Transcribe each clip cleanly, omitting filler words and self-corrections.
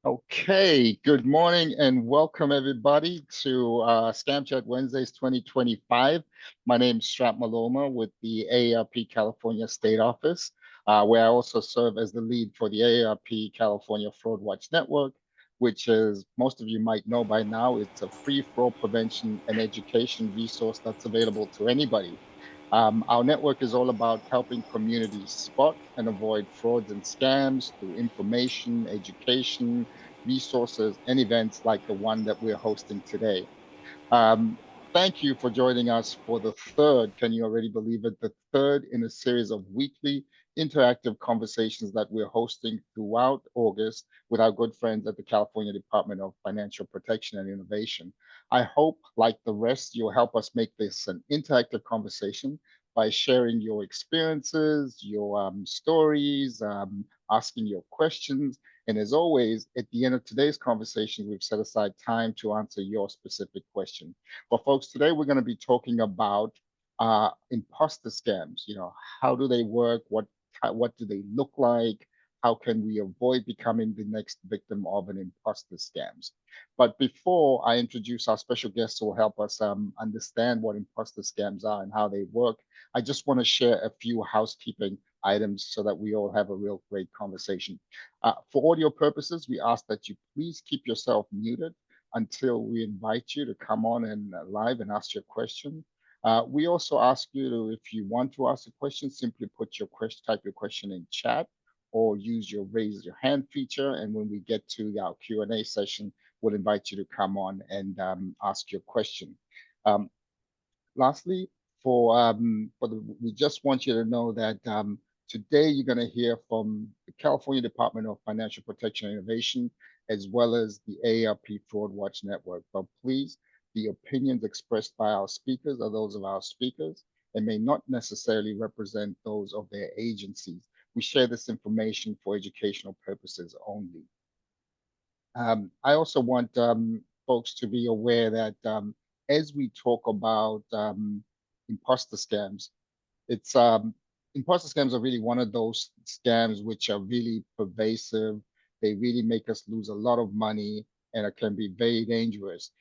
Okay, good morning and welcome everybody to Scam Chat Wednesdays 2025. My name is Strat Maloma with the AARP California State Office, where I also serve as the lead for the AARP California Fraud Watch Network, which is, most of you might know by now, it's a free fraud prevention and education resource that's available to anybody. Our network is all about helping communities spot and avoid frauds and scams through information, education, resources, and events like the one that we're hosting today. Um, Thank you for joining us for the third, can you already believe it, the third in a series of weekly interactive conversations that we're hosting throughout August with our good friends at the California Department of Financial Protection and Innovation. I hope, like the rest, you'll help us make this an interactive conversation by sharing your experiences, your stories, asking your questions, and as always, at the end of today's conversation, we've set aside time to answer your specific question. But folks, today we're going to be talking about imposter scams. How do they work? What do they look like? How can we avoid becoming the next victim of an imposter scams? But before I introduce our special guests who will help us understand what imposter scams are and how they work, I just want to share a few housekeeping items so that we all have a real great conversation. For audio purposes, we ask that you please keep yourself muted until we invite you to come on and live and ask your question. We also ask you to, if you want to ask a question, simply put your question, type your question in chat, or use your raise your hand feature. And when we get to our Q&A session, we'll invite you to come on and ask your question. Um, Lastly, we just want you to know that today you're going to hear from the California Department of Financial Protection and Innovation, as well as the AARP Fraud Watch Network. But please, the opinions expressed by our speakers are those of our speakers and may not necessarily represent those of their agencies. We share this information for educational purposes only. I also want folks to be aware that as we talk about imposter scams, it's imposter scams are really one of those scams which are really pervasive. They really make us lose a lot of money, and it can be very dangerous.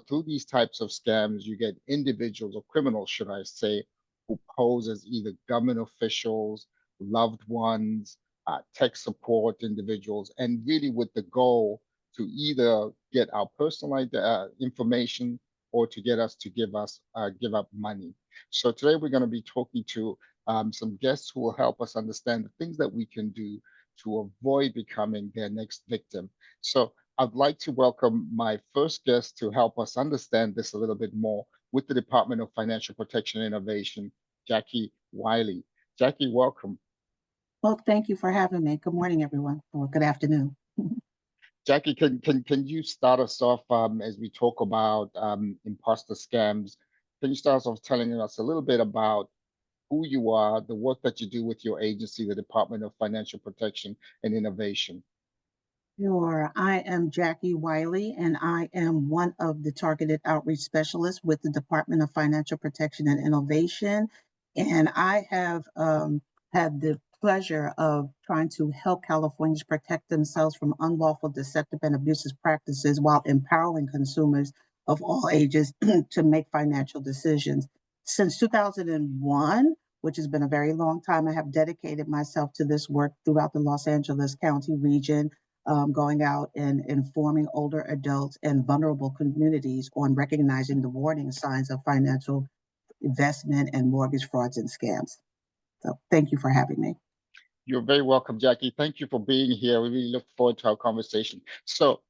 Through these types of scams, you get individuals or criminals, should I say, who pose as either government officials, loved ones, tech support individuals, and really with the goal to either get our personal information or to get us to give up money. So today we're going to be talking to some guests who will help us understand the things that we can do to avoid becoming their next victim. So I'd like to welcome my first guest to help us understand this a little bit more with the Department of Financial Protection and Innovation, Jackie Wiley. Jackie, welcome. Well, thank you for having me. Good morning, everyone, or good afternoon. Jackie, can you start us off as we talk about imposter scams? Can you start us off telling us a little bit about who you are, the work that you do with your agency, the Department of Financial Protection and Innovation? Sure. I am Jackie Wiley, and I am one of the targeted outreach specialists with the Department of Financial Protection and Innovation. And I have had the pleasure of trying to help Californians protect themselves from unlawful, deceptive, and abusive practices while empowering consumers of all ages to make financial decisions. Since 2001, which has been a very long time, I have dedicated myself to this work throughout the Los Angeles County region, going out and informing older adults and vulnerable communities on recognizing the warning signs of financial investment and mortgage frauds and scams. So thank you for having me. You're very welcome, Jackie. Thank you for being here. We really look forward to our conversation. So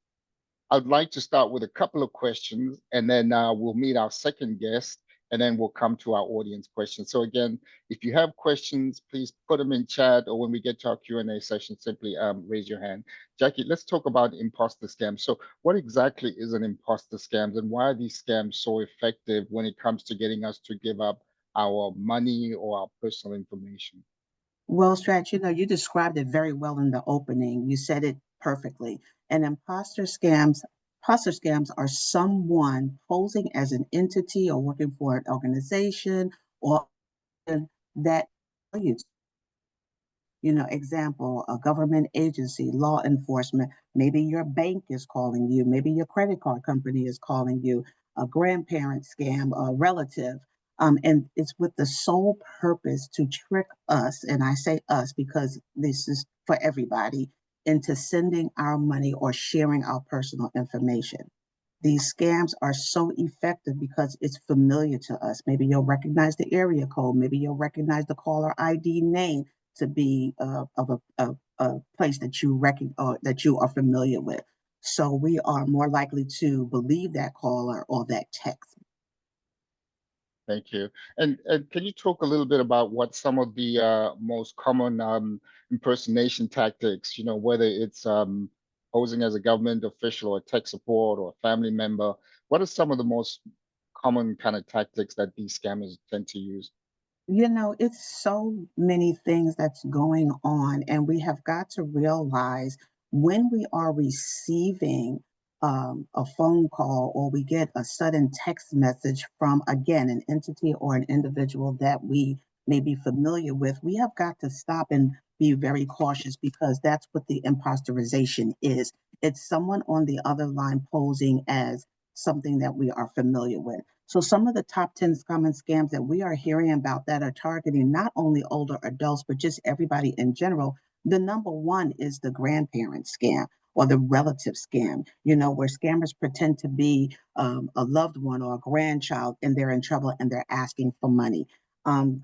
I'd like to start with a couple of questions, and then we'll meet our second guest, and then we'll come to our audience questions. So again, if you have questions, please put them in chat, or when we get to our Q&A session, simply raise your hand. Jackie, let's talk about imposter scams. So what exactly is an imposter scams, and why are these scams so effective when it comes to getting us to give up our money or our personal information? Well, Stratch, you described it very well in the opening. You said it perfectly. And imposter scams are someone posing as an entity or working for an organization or that values Example, a government agency, law enforcement, maybe your bank is calling you, maybe your credit card company is calling you, a grandparent scam, a relative. And it's with the sole purpose to trick us, and I say us because this is for everybody, into sending our money or sharing our personal information. These scams are so effective because it's familiar to us. Maybe you'll recognize the area code. Maybe you'll recognize the caller ID name to be of a place that you that you are familiar with. So we are more likely to believe that caller or that text. Thank you. And can you talk a little bit about what some of the most common impersonation tactics, whether it's posing as a government official or tech support or a family member, what are some of the most common kind of tactics that these scammers tend to use? It's so many things that's going on, and we have got to realize when we are receiving a phone call or we get a sudden text message from, again, an entity or an individual that we may be familiar with, we have got to stop and be very cautious because that's what the imposterization is. It's someone on the other line posing as something that we are familiar with. So some of the top 10 common scams that we are hearing about that are targeting not only older adults, but just everybody in general, the number one is the grandparent scam or the relative scam, where scammers pretend to be a loved one or a grandchild and they're in trouble and they're asking for money.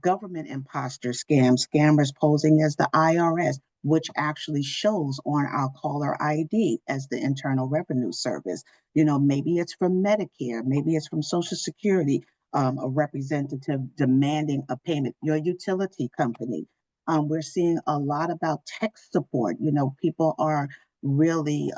Government imposter scams, scammers posing as the IRS, which actually shows on our caller ID as the Internal Revenue Service. Maybe it's from Medicare, maybe it's from Social Security, a representative demanding a payment, your utility company. We're seeing a lot about tech support. People are really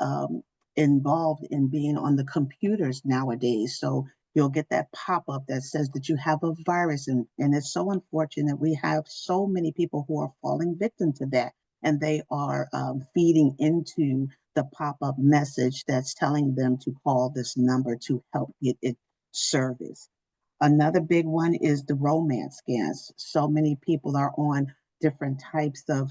involved in being on the computers nowadays. So you'll get that pop up that says that you have a virus. And it's so unfortunate. We have so many people who are falling victim to that. And they are feeding into the pop-up message that's telling them to call this number to help get it service. Another big one is the romance scams. So many people are on different types of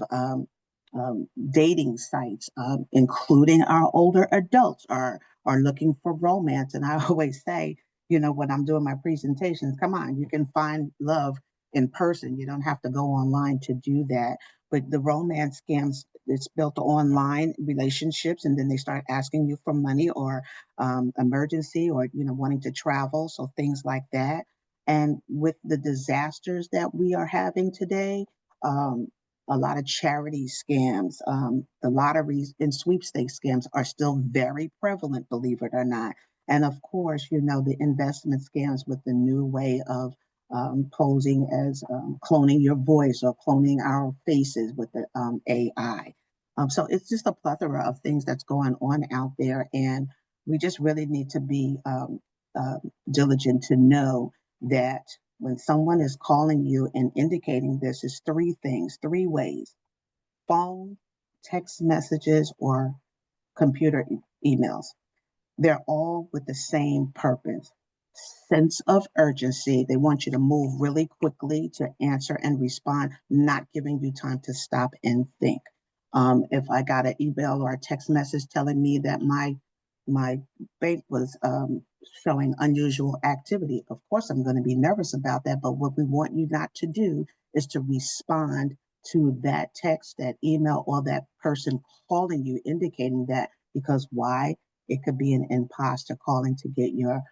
dating sites, including our older adults are looking for romance. And I always say, when I'm doing my presentations, come on, you can find love in person. You don't have to go online to do that. But the romance scams, it's built online relationships, and then they start asking you for money or emergency or wanting to travel, so things like that. And with the disasters that we are having today, um, a lot of charity scams, the lotteries and sweepstakes scams are still very prevalent, believe it or not. And of course, the investment scams with the new way of posing as cloning your voice or cloning our faces with the AI. So it's just a plethora of things that's going on out there. And we just really need to be uh, diligent to know that when someone is calling you and indicating this is three things, three ways: phone, text messages, or computer emails. They're all with the same purpose: sense of urgency. They want you to move really quickly to answer and respond, not giving you time to stop and think. If I got an email or a text message telling me that my bank was showing unusual activity, of course I'm going to be nervous about that. But what we want you not to do is to respond to that text, that email, or that person calling you indicating that, because why? It could be an imposter calling to get your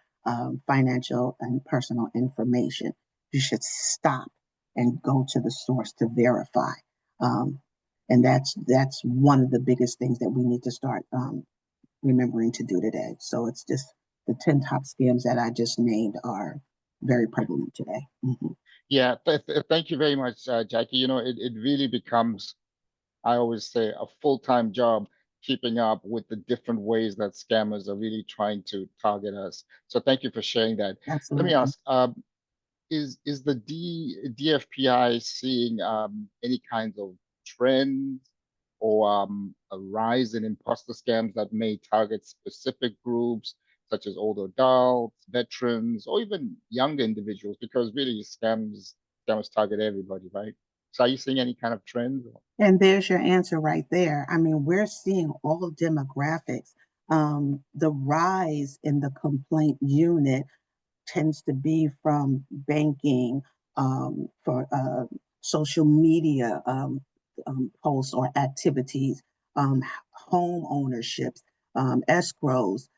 financial and personal information. You should stop and go to the source to verify. Um, and that's one of the biggest things that we need to start remembering to do today. So it's just the 10 top scams that I just named are very prevalent today. Mhm. Yeah, thank you very much, Jackie. It really becomes, I always say, a full-time job keeping up with the different ways that scammers are really trying to target us. So thank you for sharing that. Let me Absolutely. ask, is the DFPI seeing any kinds of trends or a rise in imposter scams that may target specific groups such as older adults, veterans, or even younger individuals? Because really, scammers target everybody, right? So are you seeing any kind of trends? And there's your answer right there. I mean, we're seeing all demographics. The rise in the complaint unit tends to be from banking, for social media posts or activities, home ownerships, escrows.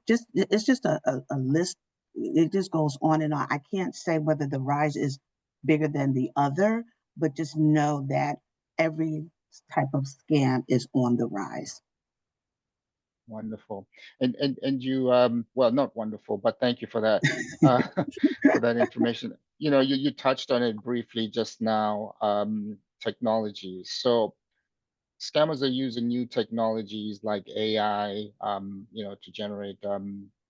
Just it's just a list. It just goes on and on. I can't say whether the rise is bigger than the other, but just know that every type of scam is on the rise. Wonderful. And you well, not wonderful, but thank you for that uh for that information. You know, you touched on it briefly just now, technology. So scammers are using new technologies like AI, you know, to generate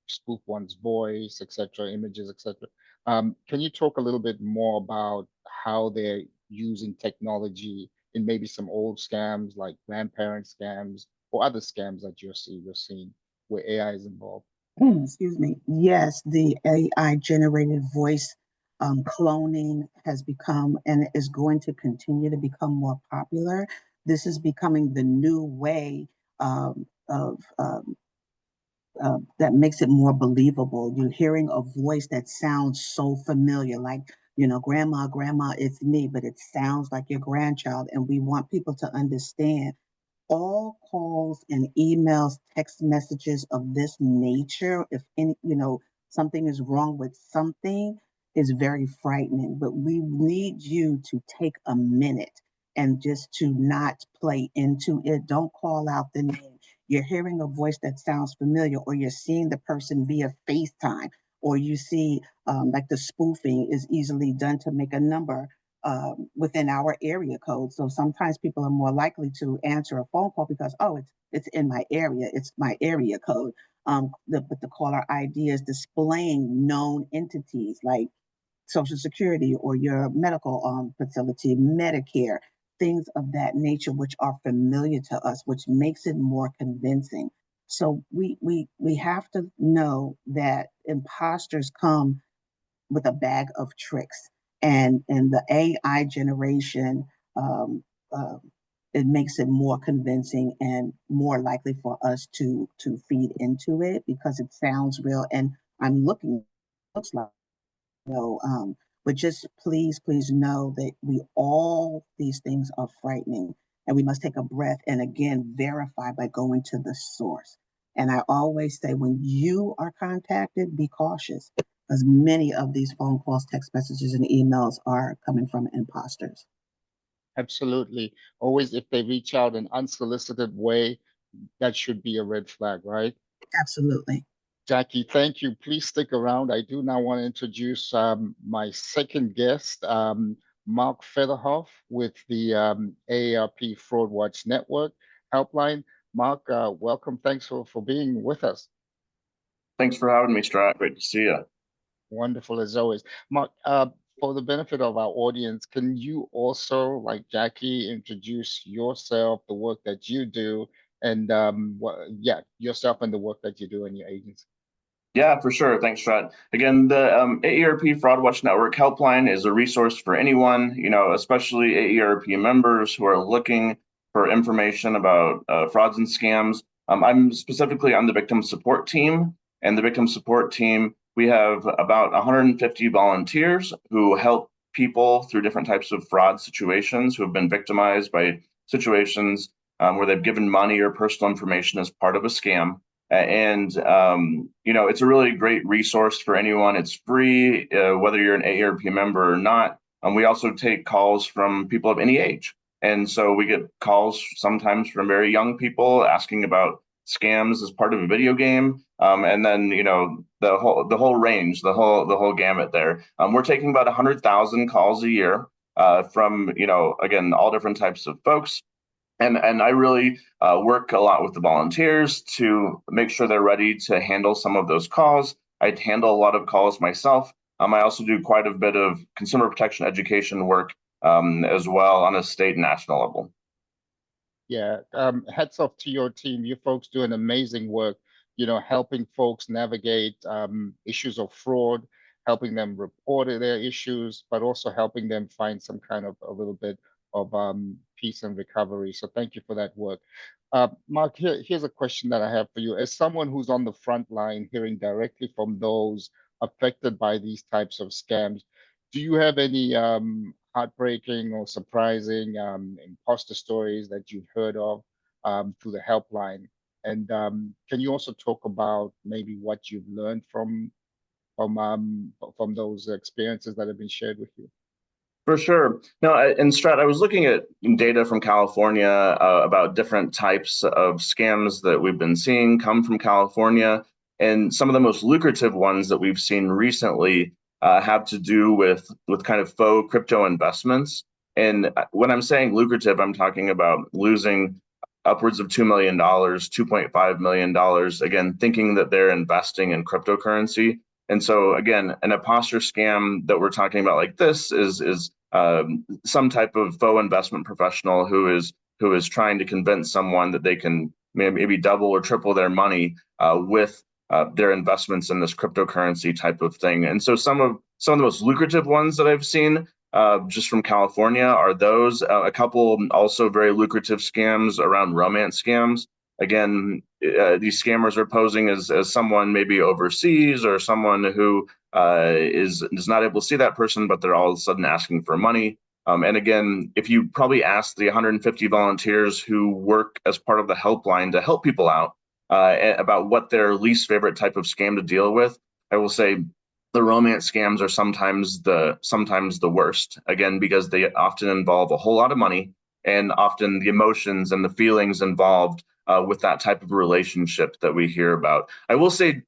spoof one's voice, etc., images, etc. Can you talk a little bit more about how they're using technology in maybe some old scams like grandparent scams or other scams that you're seeing where AI is involved? Excuse me. Yes, the AI generated voice cloning has become and is going to continue to become more popular. This is becoming the new way of that makes it more believable. You're hearing a voice that sounds so familiar, like, grandma, grandma, it's me, but it sounds like your grandchild. And we want people to understand all calls and emails, text messages of this nature, if any, something is wrong with something, is very frightening. But we need you to take a minute and just to not play into it. Don't call out the name. You're hearing a voice that sounds familiar, or you're seeing the person via FaceTime, or you see like the spoofing is easily done to make a number within our area code. So sometimes people are more likely to answer a phone call because, oh, it's in my area, it's my area code. But the caller ID is displaying known entities like Social Security or your medical facility, Medicare, things of that nature, which are familiar to us, which makes it more convincing. So we have to know that imposters come with a bag of tricks, and the AI generation, um, uh, it makes it more convincing and more likely for us to feed into it because it sounds real. And I'm looking, looks like, but just please know that we all these things are frightening, and we must take a breath and again verify by going to the source. And I always say, when you are contacted, be cautious, because many of these phone calls, text messages, and emails are coming from imposters. Absolutely. Always, if they reach out in unsolicited way, that should be a red flag, right? Absolutely. Jackie, thank you. Please stick around. I do now want to introduce my second guest, Mark Federhoff with the AARP Fraud Watch Network Helpline. Mark, welcome. Thanks for being with us. Thanks for having me, Strat. Great to see you. Wonderful as always. Mark, for the benefit of our audience, can you also, like Jackie, introduce yourself, the work that you do, and yeah, yourself and the work that you do in your agency? Yeah, for sure. Thanks, Strat. Again, the AARP Fraud Watch Network Helpline is a resource for anyone, especially AARP members who are looking for information about frauds and scams. I'm specifically on the victim support team, and the victim support team, we have about 150 volunteers who help people through different types of fraud situations who have been victimized by situations where they've given money or personal information as part of a scam. And it's a really great resource for anyone. It's free, whether you're an AARP member or not. We also take calls from people of any age, and so we get calls sometimes from very young people asking about scams as part of a video game, and then the whole range, the whole gamut there. We're taking about 100,000 calls a year from again, all different types of folks. And I really work a lot with the volunteers to make sure they're ready to handle some of those calls. I handle a lot of calls myself. I also do quite a bit of consumer protection education work as well on a state and national level. Yeah, hats off to your team. You folks doing amazing work, helping folks navigate issues of fraud helping them report their issues, but also helping them find some kind of a little bit of peace and recovery. So thank you for that work. Mark, here's a question that I have for you. As someone who's on the front line hearing directly from those affected by these types of scams, do you have any heartbreaking or surprising imposter stories that you've heard of through the helpline? And can you also talk about maybe what you've learned from those experiences that have been shared with you? For sure. No, and Strat, I was looking at data from California about different types of scams that we've been seeing come from California. And some of the most lucrative ones that we've seen recently have to do with kind of faux crypto investments. And when I'm saying lucrative, I'm talking about losing upwards of $2 million, $2.5 million, again, thinking that they're investing in cryptocurrency. And so again, an imposter scam that we're talking about like this is some type of faux investment professional who is trying to convince someone that they can maybe double or triple their money with their investments in this cryptocurrency type of thing. And so some of the most lucrative ones that I've seen just from California are those. A couple also very lucrative scams around romance scams. Again, these scammers are posing as someone maybe overseas or someone who is not able to see that person, but they're all of a sudden asking for money. And again, if you probably ask the 150 volunteers who work as part of the helpline to help people out about what their least favorite type of scam to deal with, I will say the romance scams are sometimes the worst. Again, because they often involve a whole lot of money, and often the emotions and the feelings involved with that type of relationship that we hear about. I will say,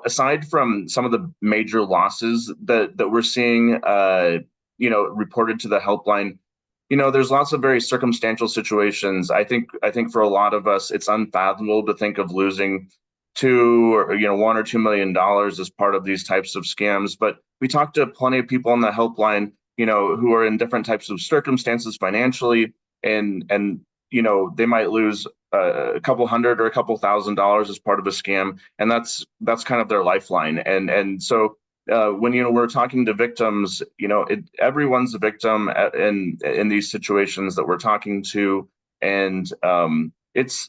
aside from some of the major losses that we're seeing, reported to the helpline, there's lots of very circumstantial situations. I think for a lot of us, it's unfathomable to think of losing $1 or $2 million as part of these types of scams. But we talked to plenty of people on the helpline, who are in different types of circumstances financially, and they might lose a couple hundred or a couple $1,000s as part of a scam, and that's kind of their lifeline. And so when we're talking to victims, everyone's a victim in these situations that we're talking to, and it's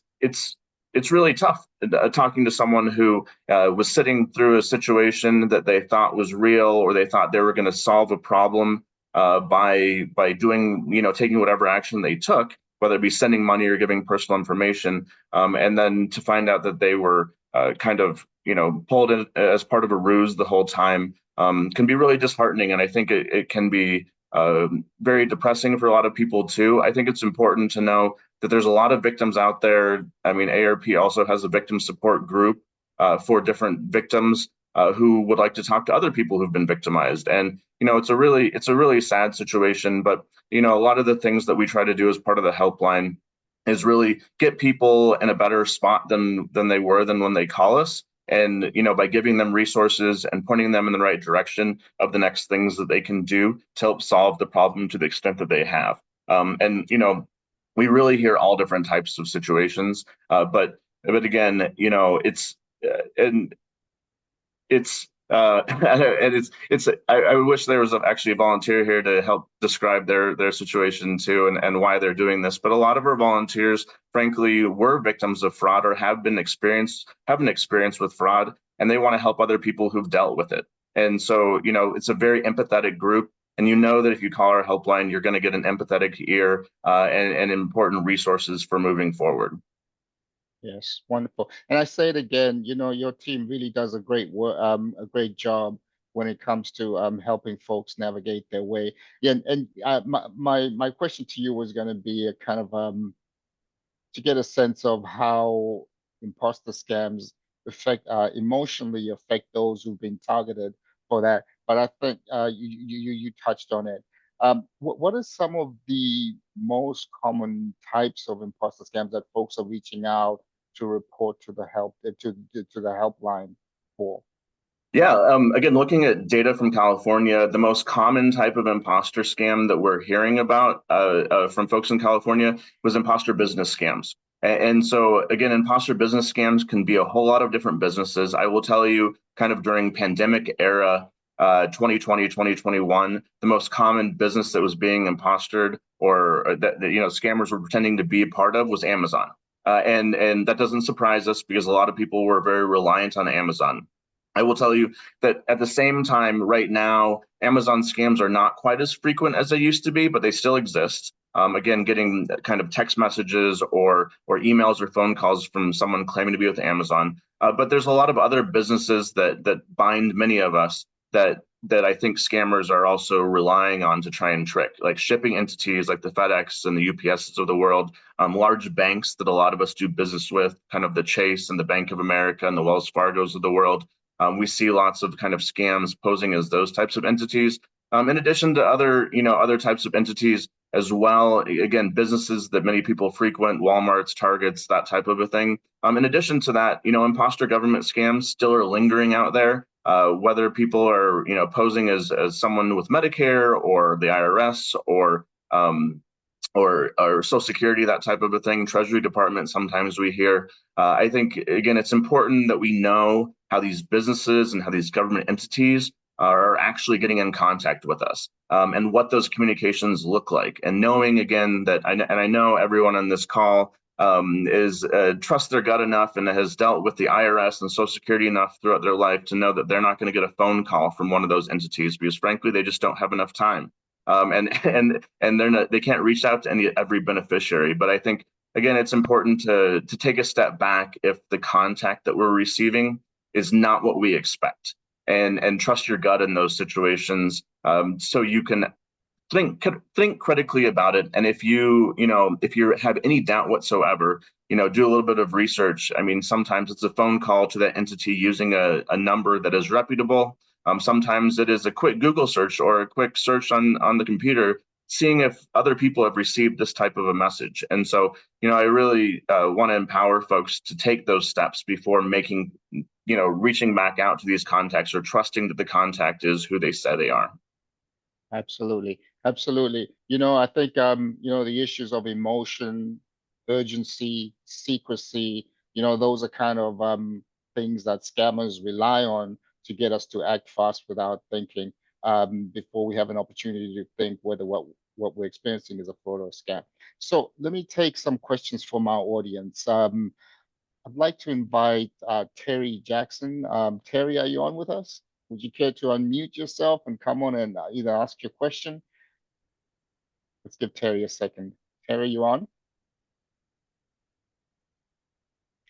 really tough talking to someone who was sitting through a situation that they thought was real, or they thought they were going to solve a problem by doing taking whatever action they took, whether it be sending money or giving personal information, and then to find out that they were kind of pulled in as part of a ruse the whole time can be really disheartening. And I think it can be very depressing for a lot of people too. I think it's important to know that there's a lot of victims out there. I mean, AARP also has a victim support group for different victims who would like to talk to other people who've been victimized. And it's a really sad situation. But a lot of the things that we try to do as part of the helpline is really get people in a better spot than they were when they call us. And by giving them resources and pointing them in the right direction of the next things that they can do to help solve the problem to the extent that they have. And we really hear all different types of situations, but again, and I wish there was actually a volunteer here to help describe their situation too, and why they're doing this. But a lot of our volunteers, frankly, were victims of fraud or have an experience with fraud, and they want to help other people who've dealt with it. And so, it's a very empathetic group. And that if you call our helpline, you're going to get an empathetic ear and important resources for moving forward. Yes, wonderful. And I say it again, your team really does a great work, a great job when it comes to helping folks navigate their way. Yeah, and my question to you was going to be a kind of to get a sense of how imposter scams emotionally affect those who've been targeted for that. But I think you touched on it. What are some of the most common types of imposter scams that folks are reaching out to report to the helpline for? Yeah, again, looking at data from California, the most common type of imposter scam that we're hearing about from folks in California was imposter business scams. And so, again, imposter business scams can be a whole lot of different businesses. I will tell you, kind of during pandemic era, 2020, 2021, the most common business that was being impostered or that scammers were pretending to be a part of was Amazon. And that doesn't surprise us because a lot of people were very reliant on Amazon. I will tell you that at the same time, right now, Amazon scams are not quite as frequent as they used to be, but they still exist. Again, getting kind of text messages or emails or phone calls from someone claiming to be with Amazon. But there's a lot of other businesses that bind many of us that I think scammers are also relying on to try and trick, like shipping entities like the FedEx and the UPSs of the world, large banks that a lot of us do business with, kind of the Chase and the Bank of America and the Wells Fargos of the world. We see lots of kind of scams posing as those types of entities, in addition to other types of entities as well. Again, businesses that many people frequent, Walmarts, Targets, that type of a thing. In addition to that, imposter government scams still are lingering out there. Whether people are, posing as someone with Medicare or the IRS or Social Security, that type of a thing, Treasury Department, sometimes we hear. I think, again, it's important that we know how these businesses and how these government entities are actually getting in contact with us, and what those communications look like. And knowing, again, that, I know everyone on this call is trusts their gut enough and has dealt with the IRS and Social Security enough throughout their life to know that they're not going to get a phone call from one of those entities because, frankly, they just don't have enough time. And they can't reach out to every beneficiary. But I think, again, it's important to take a step back if the contact that we're receiving is not what we expect, and trust your gut in those situations, so you can think critically about it. And if you have any doubt whatsoever, do a little bit of research. I mean, sometimes it's a phone call to that entity using a number that is reputable. Sometimes it is a quick Google search or a quick search on the computer, seeing if other people have received this type of a message. And so, I really want to empower folks to take those steps before reaching back out to these contacts or trusting that the contact is who they say they are. Absolutely. Absolutely. I think, the issues of emotion, urgency, secrecy, those are kind of things that scammers rely on to get us to act fast without thinking, before we have an opportunity to think whether what we're experiencing is a fraud or a scam. So let me take some questions from our audience. I'd like to invite Terry Jackson. Terry, are you on with us? Would you care to unmute yourself and come on and either ask your question? Let's give Terry a second. Terry, you on?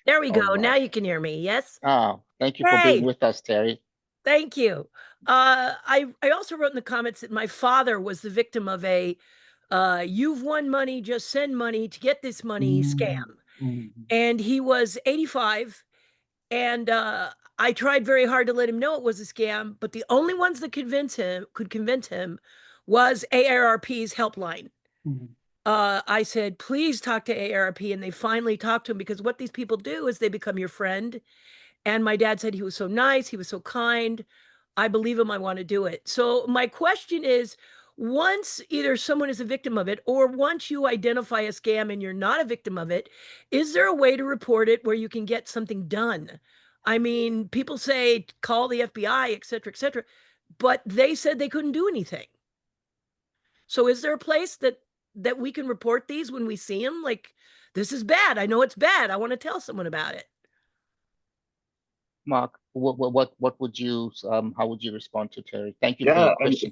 There we go. All right. Now you can hear me. Yes. Thank you for being with us, Terry. Thank you. I also wrote in the comments that my father was the victim of a "you've won money, just send money to get this money" scam. And he was 85, and I tried very hard to let him know it was a scam, but the only ones that could convince him was AARP's helpline. I said, please talk to AARP, and they finally talked to him, because what these people do is they become your friend. And my dad said he was so nice, he was so kind. I believe him, I want to do it. So my question is, once either someone is a victim of it, or once you identify a scam and you're not a victim of it, is there a way to report it where you can get something done? I mean, people say call the FBI, et cetera, but they said they couldn't do anything. So is there a place that we can report these when we see them? Like, this is bad. I know it's bad. I want to tell someone about it. Mark, what would you how would you respond to Terry? Thank you for your question.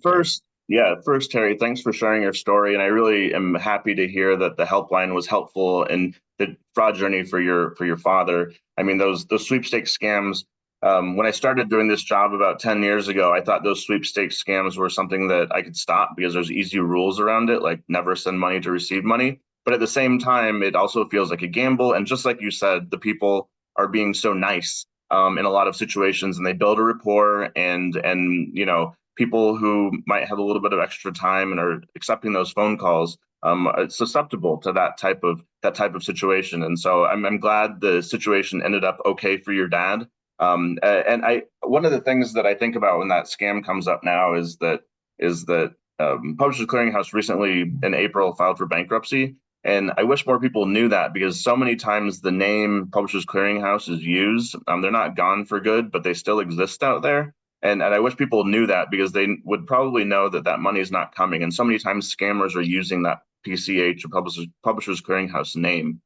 First, Terry, thanks for sharing your story, and I really am happy to hear that the helpline was helpful in the fraud journey for your father. I mean, those sweepstakes scams. When I started doing this job about 10 years ago, I thought those sweepstakes scams were something that I could stop because there's easy rules around it, like never send money to receive money. But at the same time, it also feels like a gamble. And just like you said, the people are being so nice in a lot of situations, and they build a rapport, and people who might have a little bit of extra time and are accepting those phone calls susceptible to that type of situation. And so I'm glad the situation ended up okay for your dad. And one of the things that I think about when that scam comes up now is that Publishers Clearinghouse recently in April filed for bankruptcy. And I wish more people knew that, because so many times the name Publishers Clearinghouse is used. They're not gone for good, but they still exist out there. And I wish people knew that, because they would probably know that that money is not coming. And so many times scammers are using that PCH or Publishers Clearinghouse name.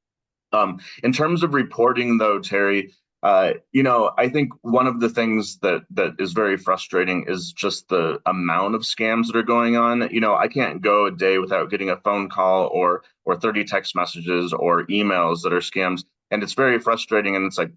In terms of reporting, though, Terry, I think one of the things that is very frustrating is just the amount of scams that are going on. I can't go a day without getting a phone call or 30 text messages or emails that are scams, and it's very frustrating. And it's like,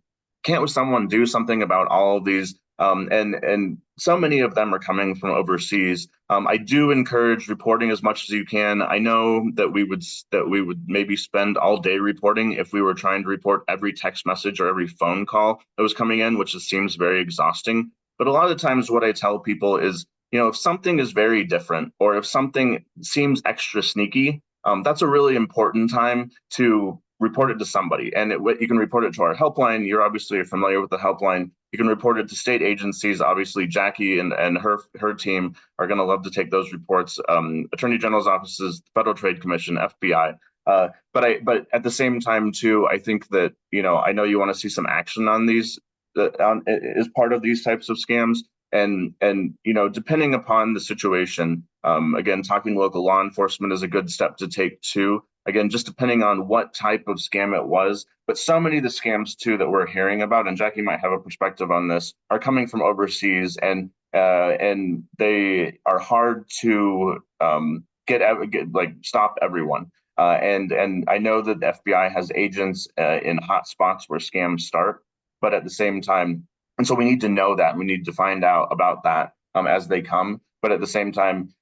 can't someone do something about all of these? And so many of them are coming from overseas. I do encourage reporting as much as you can. I know that we would maybe spend all day reporting if we were trying to report every text message or every phone call that was coming in, which just seems very exhausting. But a lot of times what I tell people is, if something is very different, or if something seems extra sneaky, that's a really important time to report it to somebody. And you can report it to our helpline. You're obviously familiar with the helpline. You can report it to state agencies. Obviously, Jackie and her team are going to love to take those reports. Attorney General's offices, Federal Trade Commission, FBI. But at the same time, too, I think that, I know you want to see some action on these, as part of these types of scams. And depending upon the situation, again, talking to local law enforcement is a good step to take too. Again, just depending on what type of scam it was. But so many of the scams too that we're hearing about, and Jackie might have a perspective on this, are coming from overseas, and they are hard to stop everyone. And I know that the FBI has agents in hot spots where scams start, but at the same time, and so we need to know that, we need to find out about that as they come. But at the same time,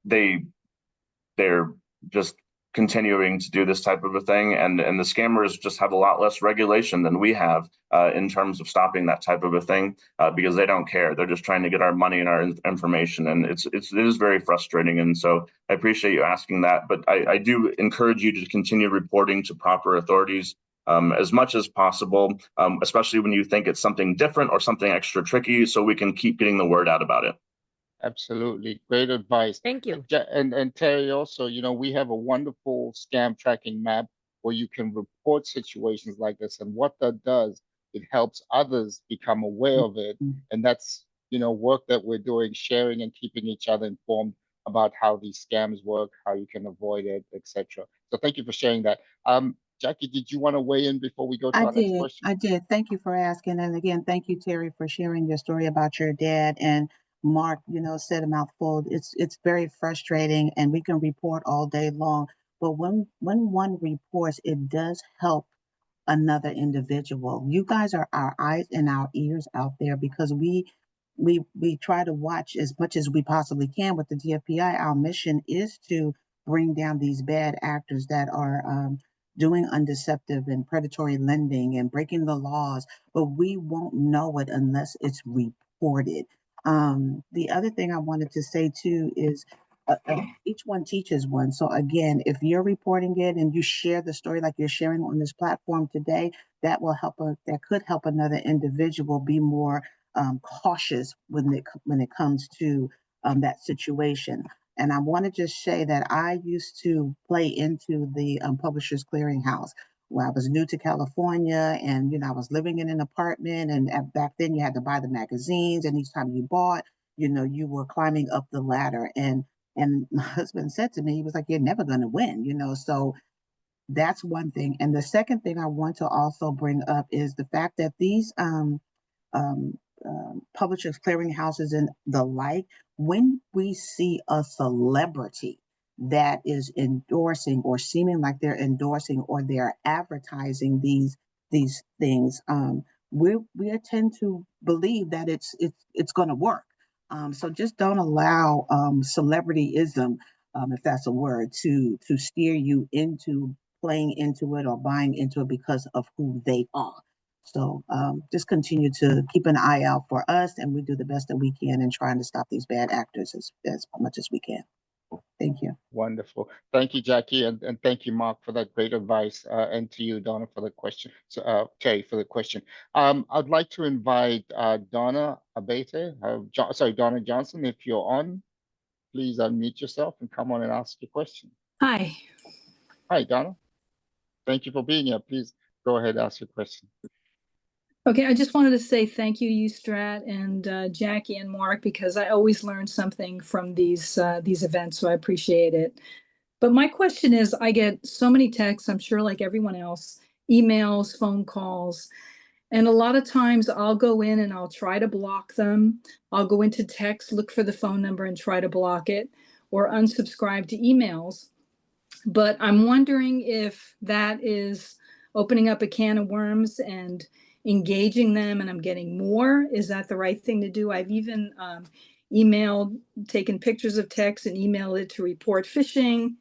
they're just continuing to do this type of a thing, and the scammers just have a lot less regulation than we have in terms of stopping that type of a thing, because they don't care. They're just trying to get our money and our information, and it is very frustrating. And so I appreciate you asking that, but I do encourage you to continue reporting to proper authorities as much as possible, especially when you think it's something different or something extra tricky, so we can keep getting the word out about it. Absolutely. Great advice. Thank you. And Terry, also, we have a wonderful scam tracking map where you can report situations like this. And what that does, it helps others become aware of it. And that's, work that we're doing, sharing and keeping each other informed about how these scams work, how you can avoid it, etc. So thank you for sharing that. Jackie, did you want to weigh in before we go to our next question? I did. Thank you for asking. And again, thank you, Terry, for sharing your story about your dad. And Mark, said a mouthful. It's very frustrating, and we can report all day long. But when one reports, it does help another individual. You guys are our eyes and our ears out there, because we try to watch as much as we possibly can with the DFPI. Our mission is to bring down these bad actors that are doing undeceptive and predatory lending and breaking the laws, but we won't know it unless it's reported. The other thing I wanted to say too is each one teaches one. So again, if you're reporting it and you share the story like you're sharing on this platform today, that will help. That could help another individual be more cautious when it comes to that situation. And I want to just say that I used to play into the Publishers Clearinghouse. When I was new to California, and I was living in an apartment, and back then you had to buy the magazines, and each time you bought, you were climbing up the ladder. And my husband said to me, he was like, "You're never going to win," So that's one thing. And the second thing I want to also bring up is the fact that these publishers, clearinghouses, and the like, when we see a celebrity that is endorsing or seeming like they're endorsing or they're advertising these things, we tend to believe that it's going to work. So just don't allow celebrityism, if that's a word, to steer you into playing into it or buying into it because of who they are. So just continue to keep an eye out for us, and we do the best that we can in trying to stop these bad actors as much as we can. Thank you. Wonderful. Thank you, Jackie, and thank you, Mark, for that great advice, and to you, Donna, for the question. So, Terry, for the question. I'd like to invite Donna Abate, Donna Johnson, if you're on, please unmute yourself and come on and ask your question. Hi. Hi, Donna. Thank you for being here. Please go ahead and ask your question. Okay, I just wanted to say thank you, Strat and Jackie and Mark, because I always learn something from these events, so I appreciate it. But my question is, I get so many texts, I'm sure like everyone else, emails, phone calls, and a lot of times I'll go in and I'll try to block them. I'll go into text, look for the phone number and try to block it, or unsubscribe to emails. But I'm wondering if that is opening up a can of worms and engaging them and I'm getting more. Is that the right thing to do? I've even emailed, taken pictures of text and emailed it to report phishing.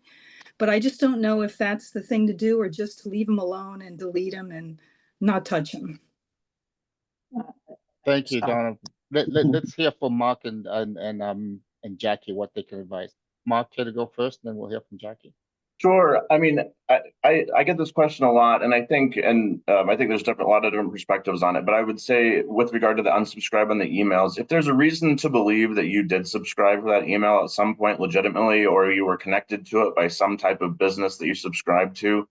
But I just don't know if that's the thing to do or just to leave them alone and delete them and not touch them. Thank you, Donna. Let's hear from Mark and Jackie what they can advise. Mark, care to go first, and then we'll hear from Jackie. Sure. I mean, I get this question a lot, and I think there's a lot of different perspectives on it. But I would say, with regard to the unsubscribe on the emails, if there's a reason to believe that you did subscribe to that email at some point legitimately, or you were connected to it by some type of business that you subscribe to,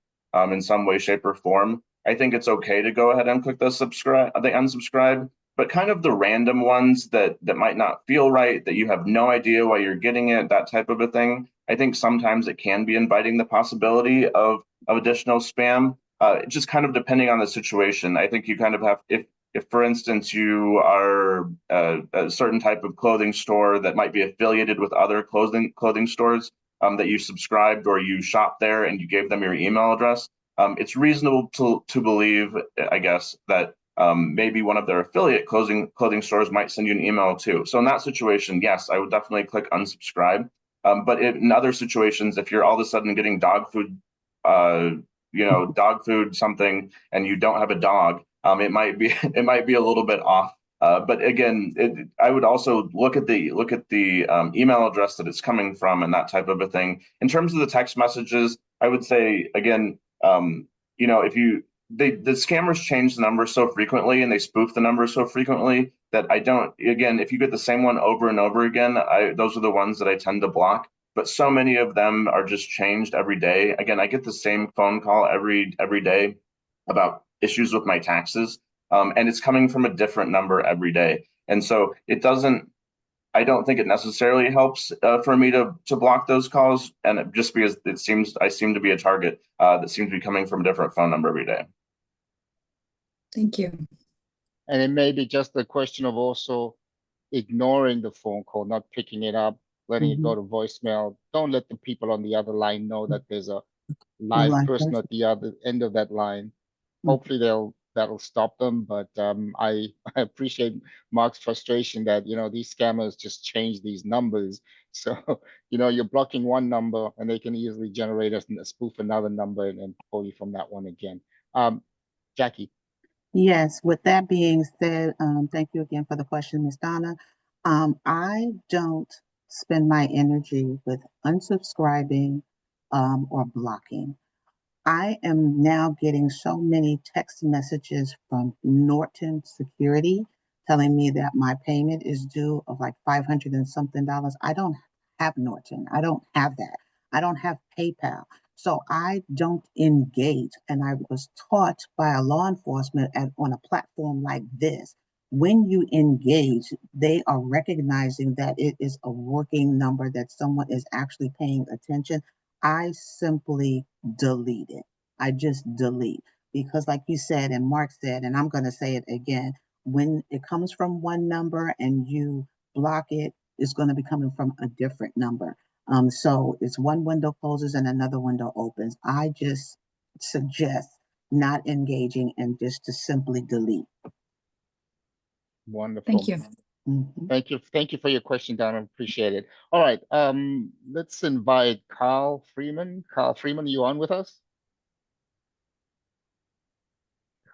in some way, shape, or form, I think it's okay to go ahead and click the unsubscribe. But kind of the random ones that might not feel right, that you have no idea why you're getting it, that type of a thing, I think sometimes it can be inviting the possibility of additional spam, just kind of depending on the situation. I think you kind of have, if for instance, you are a certain type of clothing store that might be affiliated with other clothing stores that you subscribed or you shop there and you gave them your email address, it's reasonable to believe, I guess, that maybe one of their affiliate clothing stores might send you an email too. So in that situation, yes, I would definitely click unsubscribe. But in other situations, if you're all of a sudden getting dog food, dog food something, and you don't have a dog, it might be a little bit off. But again, I would also look at the email address that it's coming from and that type of a thing. In terms of the text messages, I would say again, the scammers change the numbers so frequently and they spoof the numbers so frequently that if you get the same one over and over again, those are the ones that I tend to block. But so many of them are just changed every day. Again, I get the same phone call every day about issues with my taxes, and it's coming from a different number every day. And so I don't think it necessarily helps for me to block those calls, and just because I seem to be a target that seems to be coming from a different phone number every day. Thank you. And it may be just a question of also ignoring the phone call, not picking it up, letting it go to voicemail. Don't let the people on the other line know that there's a live person at the other end of that line. Hopefully that'll stop them. But I appreciate Mark's frustration that these scammers just change these numbers. So you're blocking one number and they can easily generate a spoof another number and pull you from that one again. Jackie. Yes, with that being said, thank you again for the question, Ms. Donna. I don't spend my energy with unsubscribing or blocking. I am now getting so many text messages from Norton Security telling me that my payment is due of like $500 and something. I don't have Norton. I don't have that. I don't have PayPal. So I don't engage. And I was taught by a law enforcement on a platform like this. When you engage, they are recognizing that it is a working number, that someone is actually paying attention. I simply delete it. I just delete because, like you said, and Mark said, and I'm going to say it again, when it comes from one number and you block it, it's going to be coming from a different number. So it's one window closes and another window opens. I just suggest not engaging and just to simply delete. Wonderful. Thank you. Thank you for your question, Donna. Appreciate it. All right. Let's invite Carl Freeman. Carl Freeman, are you on with us?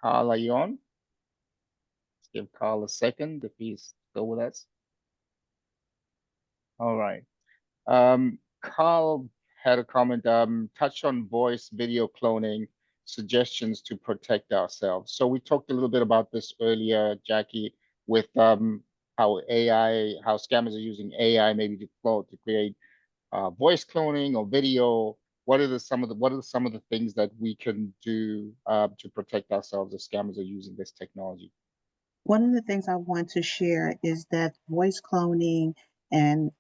Carl, are you on? Let's give Carl a second if he's still with us. All right. Carl had a comment, touched on voice video cloning, suggestions to protect ourselves. So we talked a little bit about this earlier, Jackie, with how scammers are using AI maybe to create voice cloning or video. What are some of the things that we can do to protect ourselves if scammers are using this technology? One of the things I want to share is that voice cloning and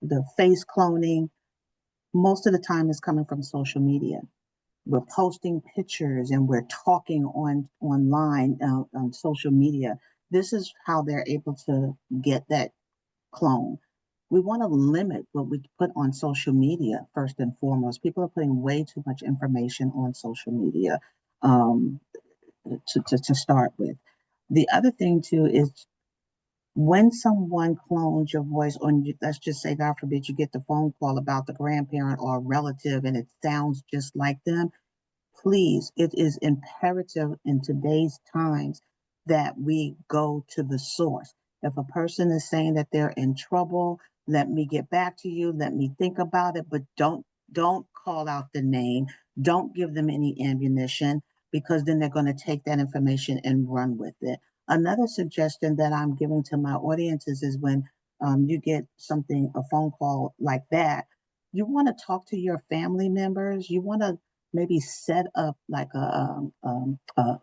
the face cloning, most of the time is coming from social media. We're posting pictures and we're talking online on social media. This is how they're able to get that clone. We want to limit what we put on social media first and foremost. People are putting way too much information on social media um, to start with. The other thing too is when someone clones your voice, or let's just say, God forbid, you get the phone call about the grandparent or a relative and it sounds just like them, please, it is imperative in today's times that we go to the source. If a person is saying that they're in trouble, let me get back to you, let me think about it, but don't call out the name, don't give them any ammunition, because then they're going to take that information and run with it. Another suggestion that I'm giving to my audiences is when you get something, a phone call like that, you want to talk to your family members, you want to maybe set up like a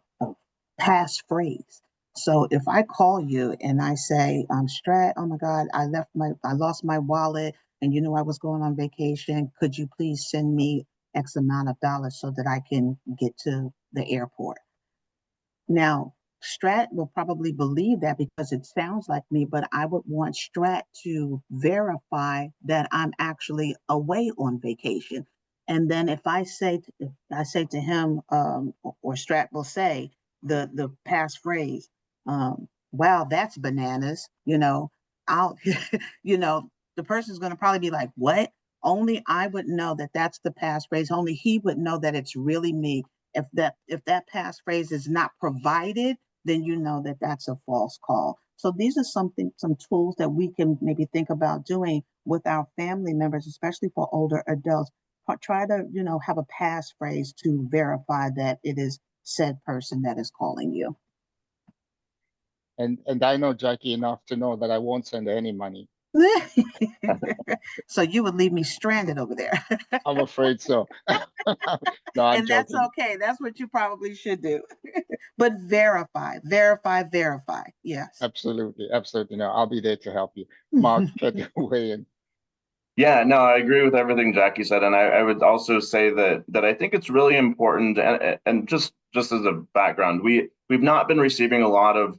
passphrase. So if I call you and I say, Strat, oh my God, I lost my wallet, and you know I was going on vacation. Could you please send me X amount of dollars so that I can get to the airport? Now, Strat will probably believe that because it sounds like me, but I would want Strat to verify that I'm actually away on vacation. And then if I say to him, or Strat will say the passphrase, wow, that's bananas, I'll, the person's going to probably be like, what? Only I would know that that's the passphrase. Only he would know that it's really me. If that passphrase is not provided, then you know that that's a false call. So these are some tools that we can maybe think about doing with our family members, especially for older adults. Try to have a passphrase to verify that it is said person that is calling you. And I know Jackie enough to know that I won't send any money. So you would leave me stranded over there. I'm afraid so. No, I'm And that's joking. okay. That's what you probably should do. But verify, verify, verify. Yes. Absolutely, absolutely. No, I'll be there to help you. Mark, try to weigh in. Yeah, no, I agree with everything Jackie said, and I would also say that I think it's really important, and just as a background, we've not been receiving a lot of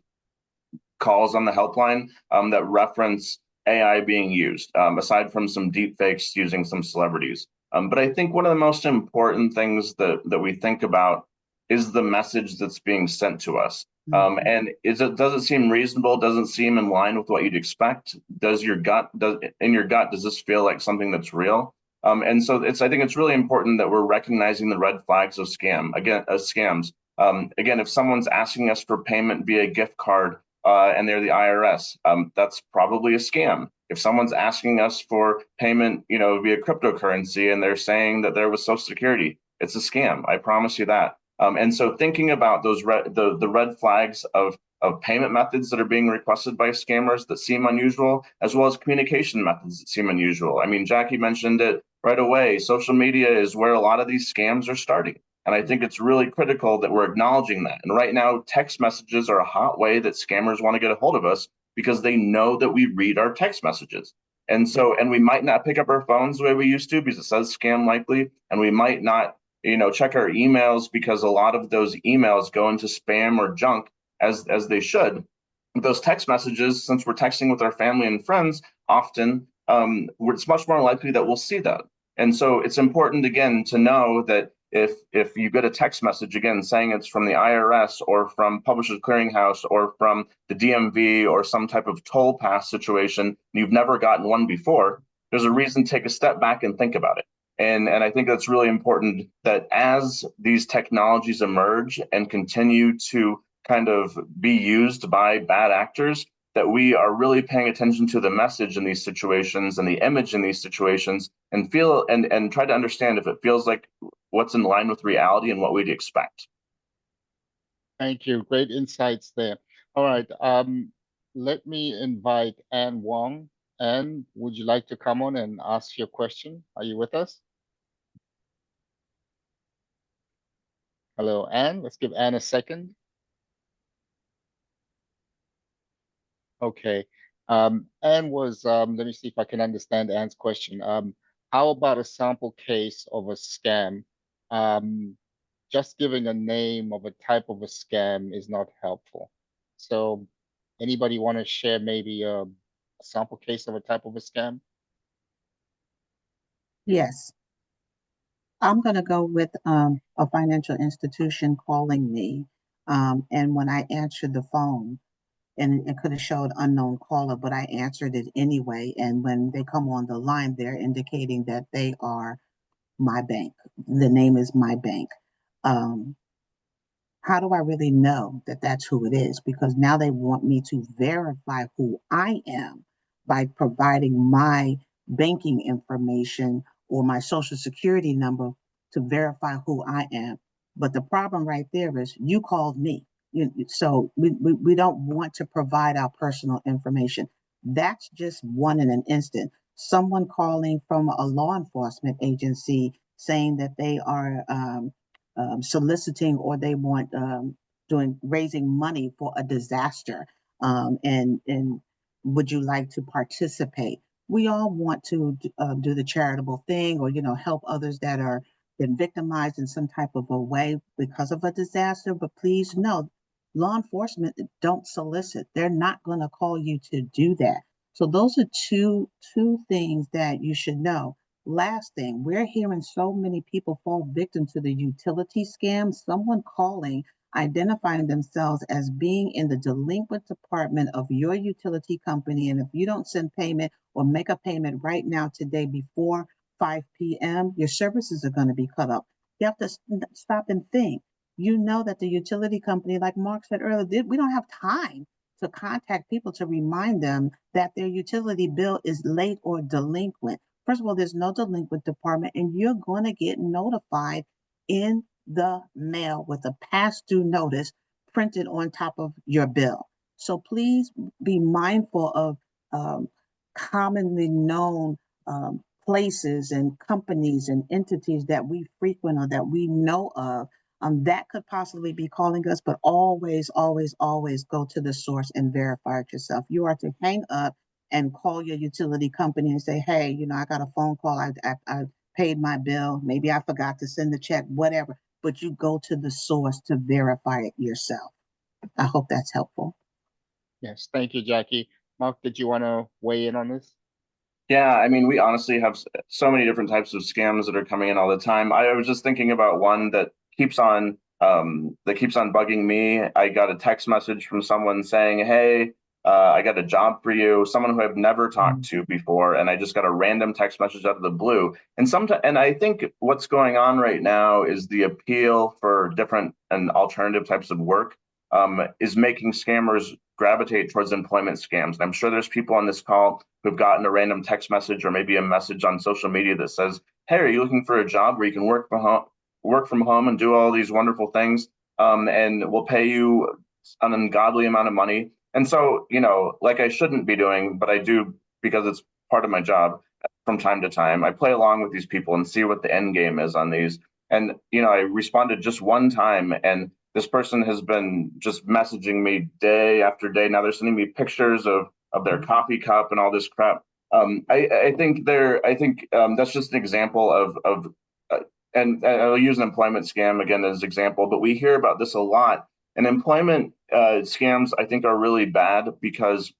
calls on the helpline that reference AI being used, aside from some deep fakes using some celebrities. But I think one of the most important things that we think about is the message that's being sent to us. And does it seem reasonable? Does it seem in line with what you'd expect? Does this feel like something that's real? And so I think it's really important that we're recognizing the red flags of scams. Again, if someone's asking us for payment via gift card, and they're the IRS, that's probably a scam. If someone's asking us for payment, via cryptocurrency, and they're saying that they're with Social Security, it's a scam. I promise you that. And so, thinking about those the red flags of payment methods that are being requested by scammers that seem unusual, as well as communication methods that seem unusual. I mean, Jackie mentioned it right away. Social media is where a lot of these scams are starting. And I think it's really critical that we're acknowledging that. And right now, text messages are a hot way that scammers want to get a hold of us because they know that we read our text messages. And we might not pick up our phones the way we used to because it says scam likely. And we might not, check our emails because a lot of those emails go into spam or junk as they should. Those text messages, since we're texting with our family and friends, often it's much more likely that we'll see that. And so it's important, again, to know that if you get a text message, again, saying it's from the IRS or from Publishers Clearinghouse or from the DMV or some type of toll pass situation, and you've never gotten one before, there's a reason to take a step back and think about it. And I think that's really important that as these technologies emerge and continue to kind of be used by bad actors, that we are really paying attention to the message in these situations and the image in these situations and feel and try to understand if it feels like what's in line with reality and what we'd expect. Thank you. Great insights there. All right. Let me invite Ann Wong. Ann, would you like to come on and ask your question? Are you with us? Hello, Ann. Let's give Ann a second. Okay. Anne was, let me see if I can understand Anne's question. How about a sample case of a scam? Um, just giving a name of a type of a scam is not helpful. So anybody want to share maybe a sample case of a type of a scam? Yes, I'm going to go with a financial institution calling me. And when I answered the phone, and it could have showed unknown caller, but I answered it anyway. And when they come on the line, they're indicating that they are my bank. The name is my bank. Um, how do I really know that that's who it is? Because now they want me to verify who I am by providing my banking information or my social security number to verify who I am. But the problem right there is you called me. So we don't want to provide our personal information. That's just one in an instant. Someone calling from a law enforcement agency saying that they are soliciting or they want doing raising money for a disaster, and would you like to participate? We all want to do the charitable thing, or help others that are been victimized in some type of a way because of a disaster. But please know, law enforcement don't solicit. They're not going to call you to do that. So those are two things that you should know. Last thing, we're hearing so many people fall victim to the utility scam. Someone calling, identifying themselves as being in the delinquent department of your utility company. And if you don't send payment or make a payment right now today before 5 p.m., your services are going to be cut off. You have to stop and think. You know that the utility company, like Mark said earlier, we don't have time to contact people to remind them that their utility bill is late or delinquent. First of all, there's no delinquent department, and you're going to get notified in the mail with a past due notice printed on top of your bill. So please be mindful of um, commonly known places and companies and entities that we frequent or that we know of, that could possibly be calling us, but always, always, always go to the source and verify it yourself. You are to hang up and call your utility company and say, hey, I got a phone call. I paid my bill. Maybe I forgot to send the check, whatever. But you go to the source to verify it yourself. I hope that's helpful. Yes, thank you, Jackie. Mark, did you want to weigh in on this? Yeah, I mean, we honestly have so many different types of scams that are coming in all the time. I was just thinking about one that keeps on bugging me. I got a text message from someone saying, "Hey, I got a job for you." Someone who I've never talked to before, and I just got a random text message out of the blue. And I think what's going on right now is the appeal for different and alternative types of work is making scammers gravitate towards employment scams. And I'm sure there's people on this call who've gotten a random text message or maybe a message on social media that says, "Hey, are you looking for a job where you can work from home and do all these wonderful things, and we'll pay you an ungodly amount of money." And so, like I shouldn't be doing, but I do because it's part of my job from time to time. I play along with these people and see what the end game is on these. And, I responded just one time, and this person has been just messaging me day after day. Now they're sending me pictures of their coffee cup and all this crap. I think that's just an example of and I'll use an employment scam again as an example, but we hear about this a lot. And employment scams, I think, are really bad because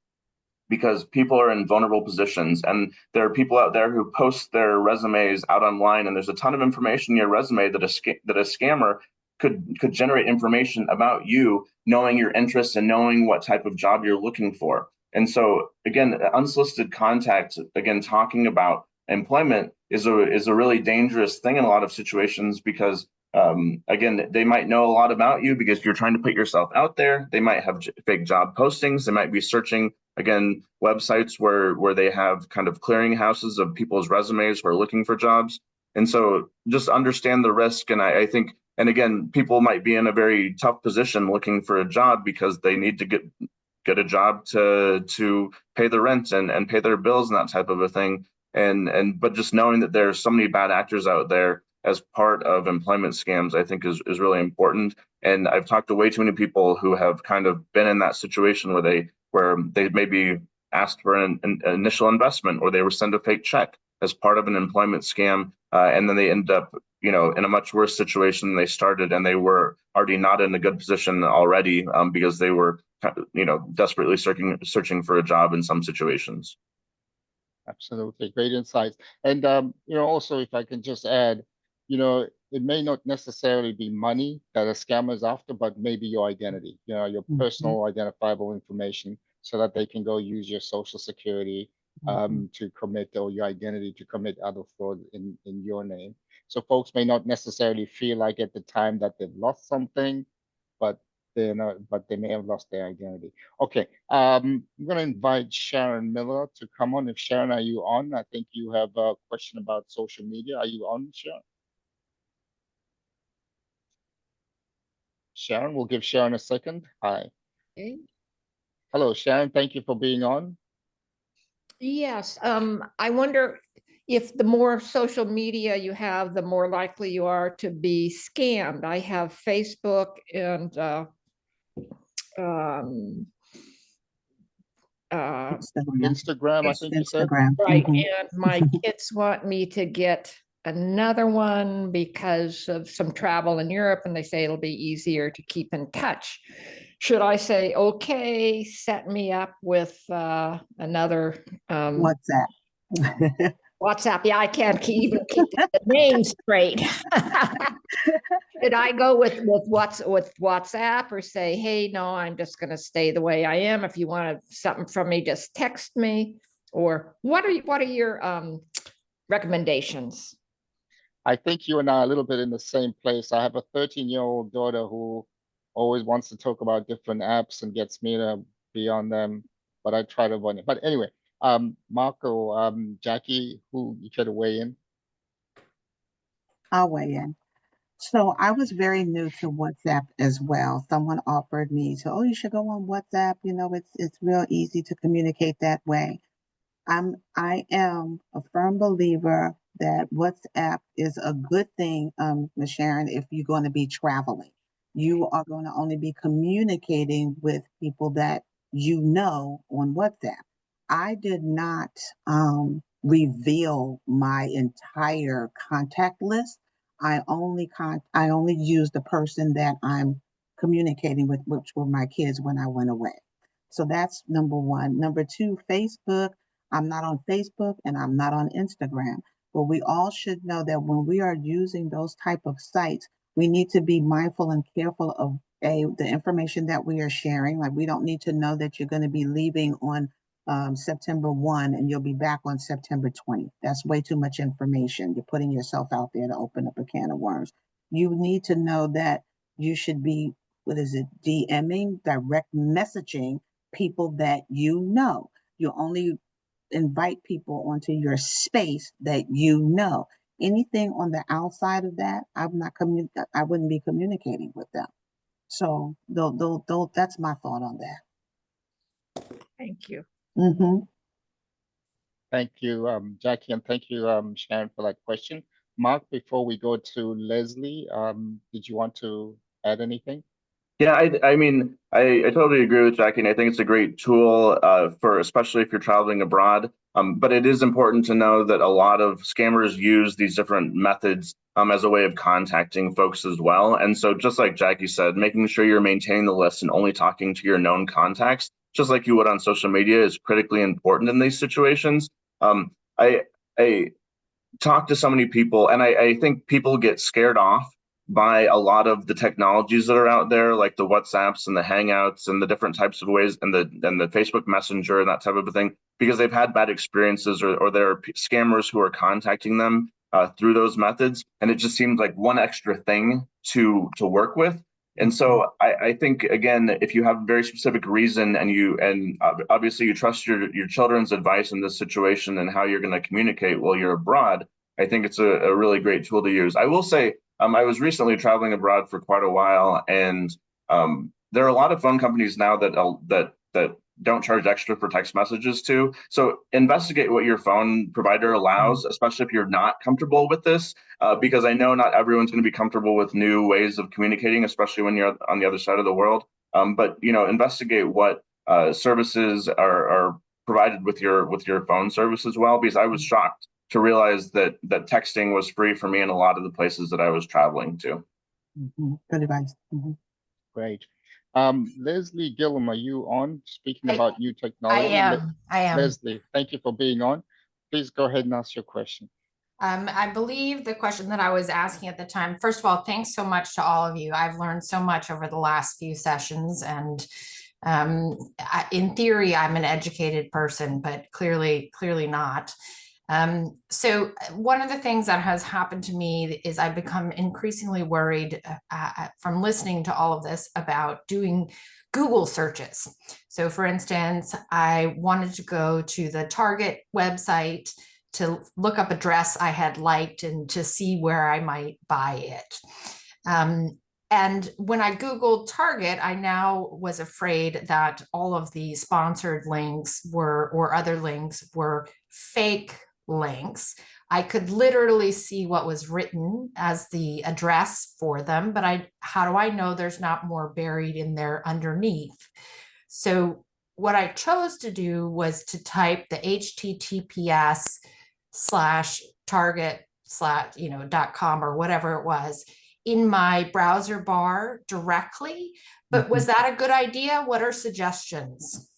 people are in vulnerable positions, and there are people out there who post their resumes out online, and there's a ton of information in your resume that a scammer could generate information about you, knowing your interests and knowing what type of job you're looking for. And so again, unsolicited contact, again, talking about employment is a really dangerous thing in a lot of situations because again, they might know a lot about you because you're trying to put yourself out there. They might have fake job postings. They might be searching, again, websites where they have kind of clearinghouses of people's resumes who are looking for jobs. And so just understand the risk. And I think, and again, people might be in a very tough position looking for a job because they need to get a job to pay the rent and pay their bills and that type of a thing. But just knowing that there's so many bad actors out there, as part of employment scams, I think is really important. And I've talked to way too many people who have kind of been in that situation where they maybe asked for an initial investment, or they were sent a fake check as part of an employment scam, and then they end up, in a much worse situation than they started, and they were already not in a good position already, because they were, desperately searching for a job in some situations. Absolutely, great insights. And also, if I can just add, it may not necessarily be money that a scammer is after, but maybe your identity, your personal identifiable information, so that they can go use your social security to commit, or your identity to commit other fraud in your name. So folks may not necessarily feel like at the time that they've lost something, but they may have lost their identity. Okay, I'm going to invite Sharon Miller to come on. If Sharon, are you on? I think you have a question about social media. Are you on, Sharon? Sharon, we'll give Sharon a second. Hi. Okay. Hello, Sharon. Thank you for being on. Yes, I wonder if the more social media you have, the more likely you are to be scammed. I have Facebook and Instagram, I think you said. Right, and my kids want me to get another one because of some travel in Europe, and they say it'll be easier to keep in touch. Should I say, okay, set me up with another WhatsApp? WhatsApp? Yeah, I can't even keep the name straight. Should I go with WhatsApp, or say, hey, no, I'm just going to stay the way I am. If you want something from me, just text me. Or what are your recommendations? I think you and I are a little bit in the same place. I have a 13-year-old daughter who always wants to talk about different apps and gets me to be on them, but I try to avoid it. But anyway, Marco, Jackie, who you care to weigh in? I'll weigh in. So I was very new to WhatsApp as well. Someone offered me to, oh, you should go on WhatsApp. It's real easy to communicate that way. I am a firm believer that WhatsApp is a good thing, Ms. Sharon, if you're going to be traveling. You are going to only be communicating with people that you know on WhatsApp. I did not reveal my entire contact list. I only use the person that I'm communicating with, which were my kids when I went away. So that's number one. Number two, Facebook. I'm not on Facebook and I'm not on Instagram. But we all should know that when we are using those type of sites, we need to be mindful and careful of the information that we are sharing. Like, we don't need to know that you're going to be leaving on September 1 and you'll be back on September 20. That's way too much information. You're putting yourself out there to open up a can of worms. You need to know that you should be, DMing, direct messaging people that you know. You only invite people onto your space that you know. Anything on the outside of that, I wouldn't be communicating with them. So that's my thought on that. Thank you. Thank you, Jackie, and thank you, Sharon, for that question. Mark, before we go to Leslie, did you want to add anything? Yeah, I mean, I totally agree with Jackie, and I think it's a great tool for, especially if you're traveling abroad. But it is important to know that a lot of scammers use these different methods as a way of contacting folks as well. And so, just like Jackie said, making sure you're maintaining the list and only talking to your known contacts, just like you would on social media, is critically important in these situations. I talk to so many people, and I think people get scared off by a lot of the technologies that are out there, like the WhatsApps and the Hangouts and the different types of ways, and the Facebook Messenger and that type of a thing, because they've had bad experiences, or there are scammers who are contacting them through those methods, and it just seems like one extra thing to work with. And so I think, again, if you have a very specific reason, and obviously you trust your children's advice in this situation and how you're going to communicate while you're abroad, I think it's a really great tool to use. I will say, I was recently traveling abroad for quite a while, and there are a lot of phone companies now that don't charge extra for text messages too. So investigate what your phone provider allows, especially if you're not comfortable with this, because I know not everyone's going to be comfortable with new ways of communicating, especially when you're on the other side of the world. But investigate what services are provided with your phone service as well, because I was shocked to realize that texting was free for me in a lot of the places that I was traveling to. Good advice. Great. Leslie Gillum, are you on? Speaking about new I technology. am. Leslie, thank you for being on. Please go ahead and ask your question. I believe the question that I was asking at the time, first of all, thanks so much to all of you. I've learned so much over the last few sessions, and in theory, I'm an educated person, but clearly not. So one of the things that has happened to me is I've become increasingly worried from listening to all of this about doing Google searches. So for instance, I wanted to go to the Target website to look up a dress I had liked and to see where I might buy it. And when I Googled Target, I now was afraid that all of the sponsored links or other links were fake links. I could literally see what was written as the address for them, but how do I know there's not more buried in there underneath? So what I chose to do was to type the https:/target/.com or whatever it was in my browser bar directly. But was that a good idea? What are suggestions?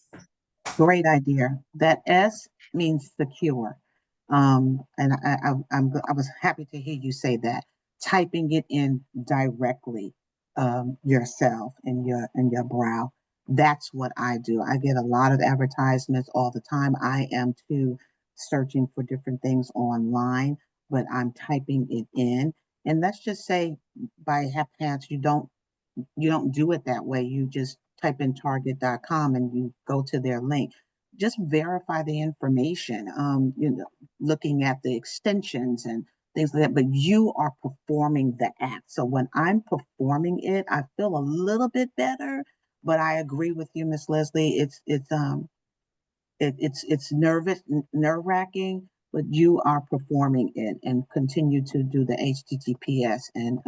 Great idea. That S means secure. And I was happy to hear you say that. Typing it in directly yourself in your brow. That's what I do. I get a lot of advertisements all the time. I am too, searching for different things online, but I'm typing it in. And let's just say by hapchance you don't do it that way. You just type in target.com and you go to their link. Just verify the information, looking at the extensions and things like that, but you are performing the act. So when I'm performing it, I feel a little bit better, but I agree with you, Miss Leslie. It's nerve-wracking, but you are performing it, and continue to do the HTTPS and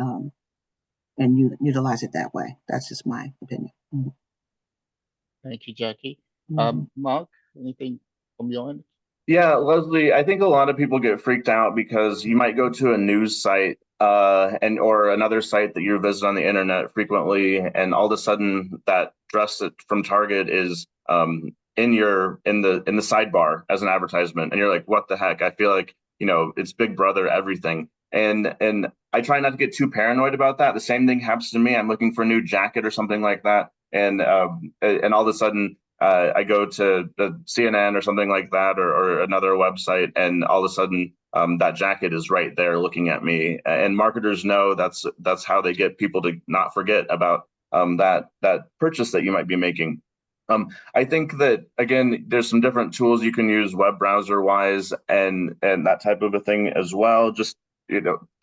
you utilize it that way. That's just my opinion. Thank you, Jackie. Mhm. Mark, anything from your end? Yeah, Leslie, I think a lot of people get freaked out because you might go to a news site or another site that you visit on the internet frequently, and all of a sudden that dress from Target is in the sidebar as an advertisement, and you're like, what the heck? I feel like it's Big Brother everything, and I try not to get too paranoid about that. The same thing happens to me. I'm looking for a new jacket or something like that, and all of a sudden I go to the CNN or something like that, or another website, and all of a sudden that jacket is right there looking at me. And marketers know that's how they get people to not forget about that purchase that you might be making. I think that, again, there's some different tools you can use web browser wise and that type of a thing as well. Just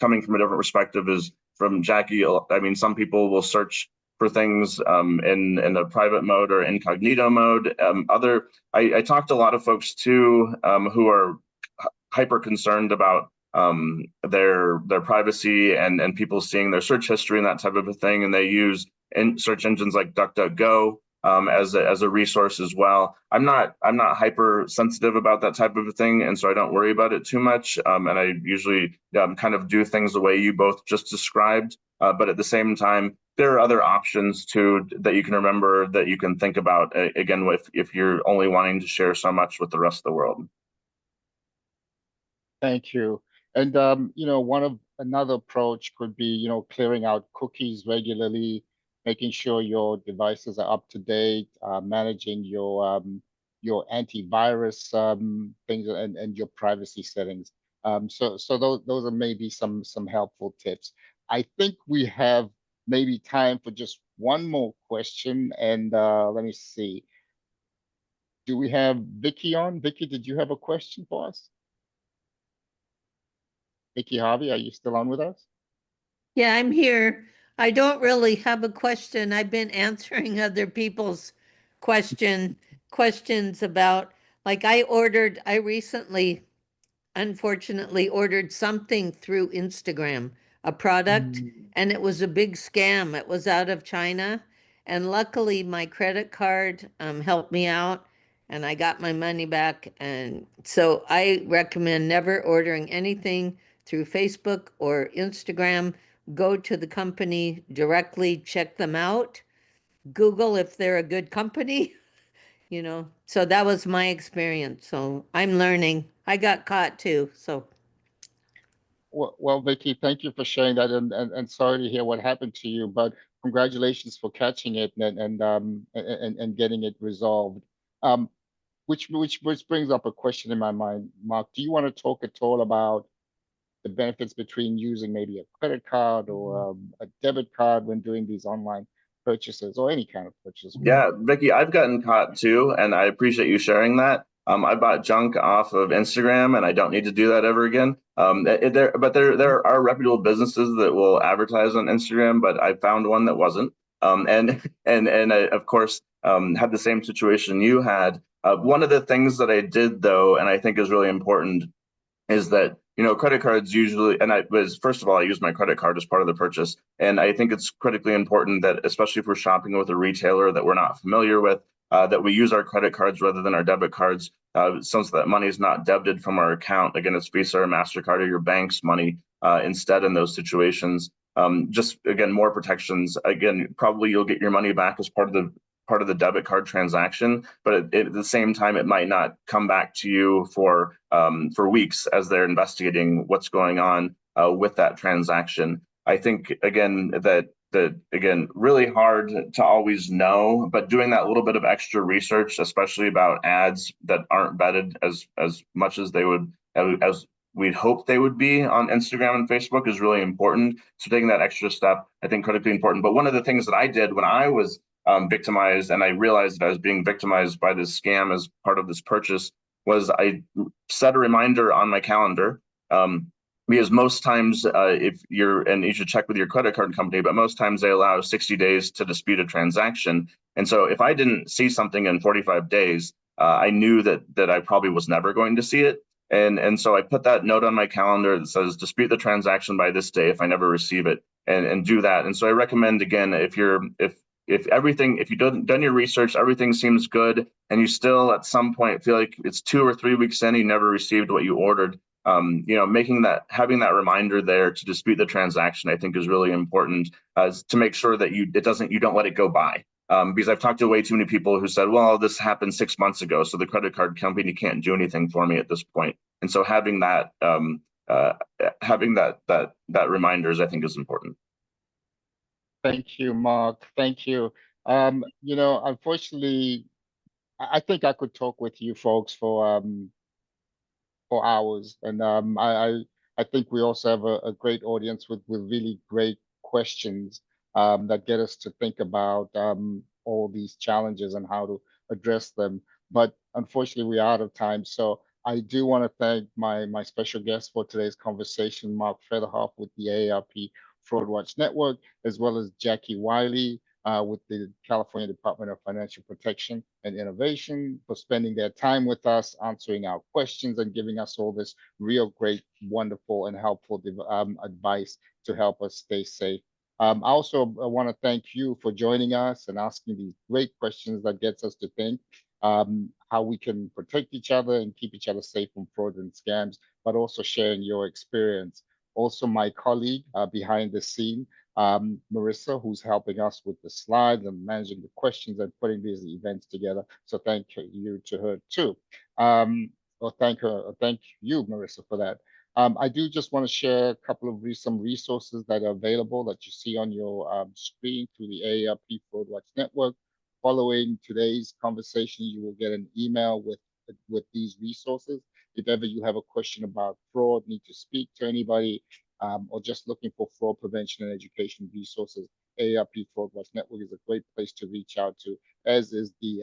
coming from a different perspective is from Jackie. I mean, some people will search for things in a private mode or incognito mode. I talked to a lot of folks too who are hyper concerned about their privacy and people seeing their search history and that type of a thing, and they use search engines like DuckDuckGo as a resource as well. I'm not hyper sensitive about that type of a thing, and so I don't worry about it too much. And I usually kind of do things the way you both just described. But at the same time, there are other options too that you can remember, that you can think about, again, if you're only wanting to share so much with the rest of the world. Thank you. And another approach could be, clearing out cookies regularly, making sure your devices are up to date, managing your antivirus things and your privacy settings. So those are maybe some helpful tips. I think we have maybe time for just one more question, and let me see. Do we have Vicky on? Vicky, did you have a question for us? Vicky Harvey, are you still on with us? Yeah, I'm here. I don't really have a question. I've been answering other people's question questions about, like I recently, unfortunately, ordered something through Instagram, a product, and it was a big scam. It was out of China. And luckily, my credit card helped me out and I got my money back. And so I recommend never ordering anything through Facebook or Instagram. Go to the company directly, check them out, Google if they're a good company. So that was my experience. So I'm learning. I got caught too. So Well, Vicky, thank you for sharing that, and sorry to hear what happened to you, but congratulations for catching it and getting it resolved. Um, which brings up a question in my mind, Mark. Do you want to talk at all about the benefits between using maybe a credit card or a debit card when doing these online purchases or any kind of purchase? Yeah, Vicky, I've gotten caught too, and I appreciate you sharing that. I bought junk off of Instagram, and I don't need to do that ever again. There are reputable businesses that will advertise on Instagram, but I found one that wasn't. And I, of course, had the same situation you had. One of the things that I did though, and I think is really important, is that credit cards usually, and I was, first of all, I use my credit card as part of the purchase, and I think it's critically important that, especially if we're shopping with a retailer that we're not familiar with, that we use our credit cards rather than our debit cards, so that money is not debited from our account. Again, it's Visa or MasterCard or your bank's money instead in those situations. Just again, more protections. Again, probably you'll get your money back as part of the debit card transaction, but at the same time, it might not come back to you for weeks as they're investigating what's going on with that transaction. I think again that again, really hard to always know, but doing that little bit of extra research, especially about ads that aren't vetted as much as they would, as we'd hope they would be on Instagram and Facebook, is really important. So taking that extra step, I think, critically important. But one of the things that I did when I was victimized, and I realized that I was being victimized by this scam as part of this purchase, was I set a reminder on my calendar. Because most times, if you're, and you should check with your credit card company, but most times they allow 60 days to dispute a transaction. And so if I didn't see something in 45 days, I knew that I probably was never going to see it. And so I put that note on my calendar that says dispute the transaction by this day if I never receive it, and do that. And so I recommend, again, if you've done your research, everything seems good, and you still at some point feel like it's 2 or 3 weeks in, you never received what you ordered, having that reminder there to dispute the transaction, I think, is really important, to make sure that you don't let it go by. Because I've talked to way too many people who said, well, this happened 6 months ago, so the credit card company can't do anything for me at this point. And so having that reminders, I think, is important. Thank you, Mark. Thank you. Unfortunately, I think I could talk with you folks for hours, and I think we also have a great audience with really great questions that get us to think about all these challenges and how to address them. But unfortunately, we're out of time. So I do want to thank my special guest for today's conversation, Mark Featherhoff with the AARP Fraud Watch Network, as well as Jackie Wiley with the California Department of Financial Protection and Innovation, for spending their time with us, answering our questions, and giving us all this real great, wonderful, and helpful advice to help us stay safe. I also want to thank you for joining us and asking these great questions that gets us to think how we can protect each other and keep each other safe from fraud and scams, but also sharing your experience. Also, my colleague behind the scene, Marissa, who's helping us with the slides and managing the questions and putting these events together. So thank you to her too. Thank you, Marissa, for that. I do just want to share a couple of some resources that are available that you see on your screen through the AARP Fraud Watch Network. Following today's conversation, you will get an email with these resources. If ever you have a question about fraud, need to speak to anybody, or just looking for fraud prevention and education resources, AARP Fraud Watch Network is a great place to reach out to, as is the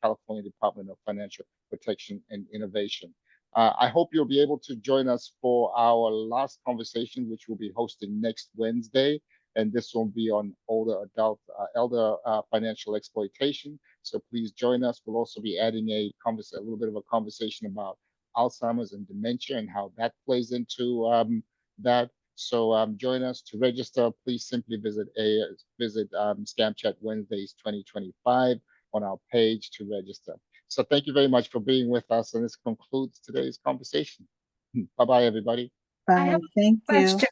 California Department of Financial Protection and Innovation. I hope you'll be able to join us for our last conversation, which we'll be hosting next Wednesday. and this will be on elder financial exploitation. So please join us. We'll also be adding a little bit of a conversation about Alzheimer's and dementia and how that plays into that. So join us. To register, please simply visit Scam Chat Wednesdays 2025 on our page to register. So thank you very much for being with us, and this concludes today's conversation. Bye-bye, everybody. Bye. Thank you. Question.